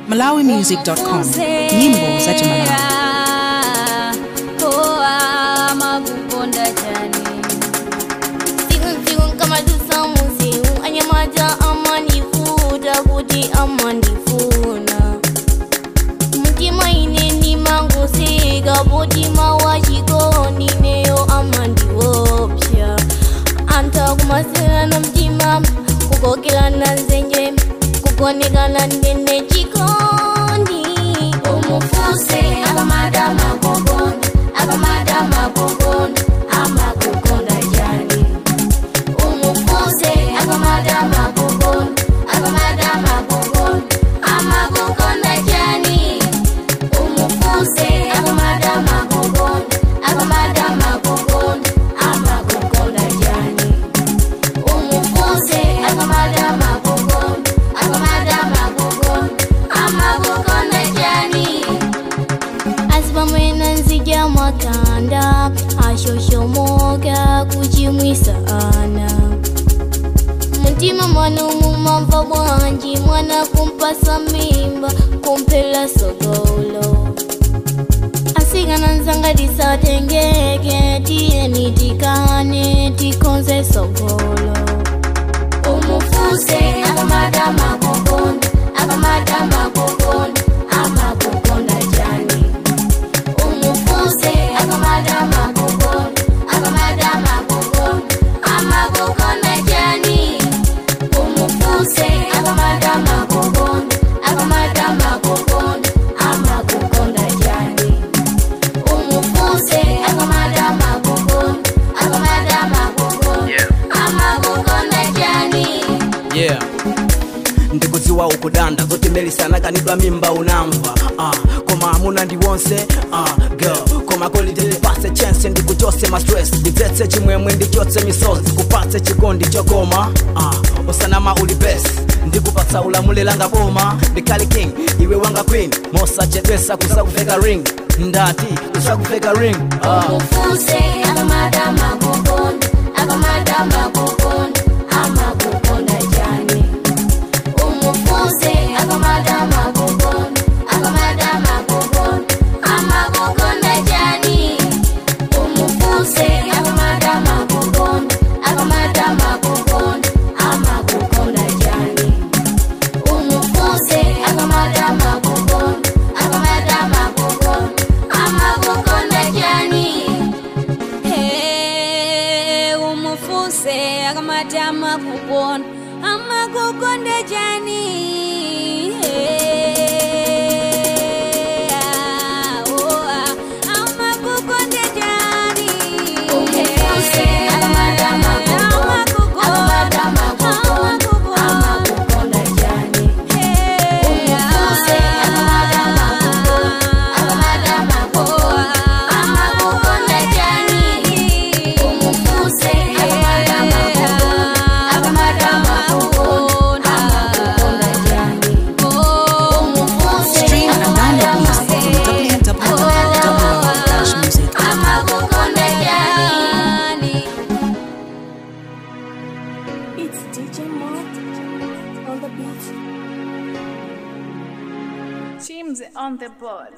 MalawiMusic.com. Nyimbo za Malawi. Mutima wa jikoni neo amandi wopsha anta kumasira na mtima kukokela na nzenje kukonekana nene jikoni umufuse akamada makokondo ama kukonda jani umufuse akamada makokondo ama kukonda jani umufuse makanda ashoshomoga kujimwisa ana mutima mwana umumava bwanji mwana kumpasa mimba kumpela sogolo asigana nzanga disatengeke tieni tikane tikonze sogolo umufuse akamada makokondo ama kukonda jani umufuse akamada makokondo ama kukonda jani umufuse akamada makokondo ama kukonda jani umufuse akamada makokondo ama kukonda jani. Yeah. Ndikuziwa ukudanda zote meli sana kanidwa mimba unamva koma amuna ndi wonse girl koma kolite pase chance ndikujose ma stress nditetse chimwemwe ndichotse misozi kupatse chikondi chokoma osanama uli best ndikupatsa ulamule langa boma ndikali king iwe wanga queen mosa chedwesa kusakufeka ring ndati kusakufeka ring umufuse akamada makokondo ama kukonda jani umufuse akamada makokondo ama kukonda jani umufuse akamada makokondo ama kukonda jani umufuse akamada makokondo ama kukonda jani umufuse akamada makokondo ama kukonda jani Teams on the board.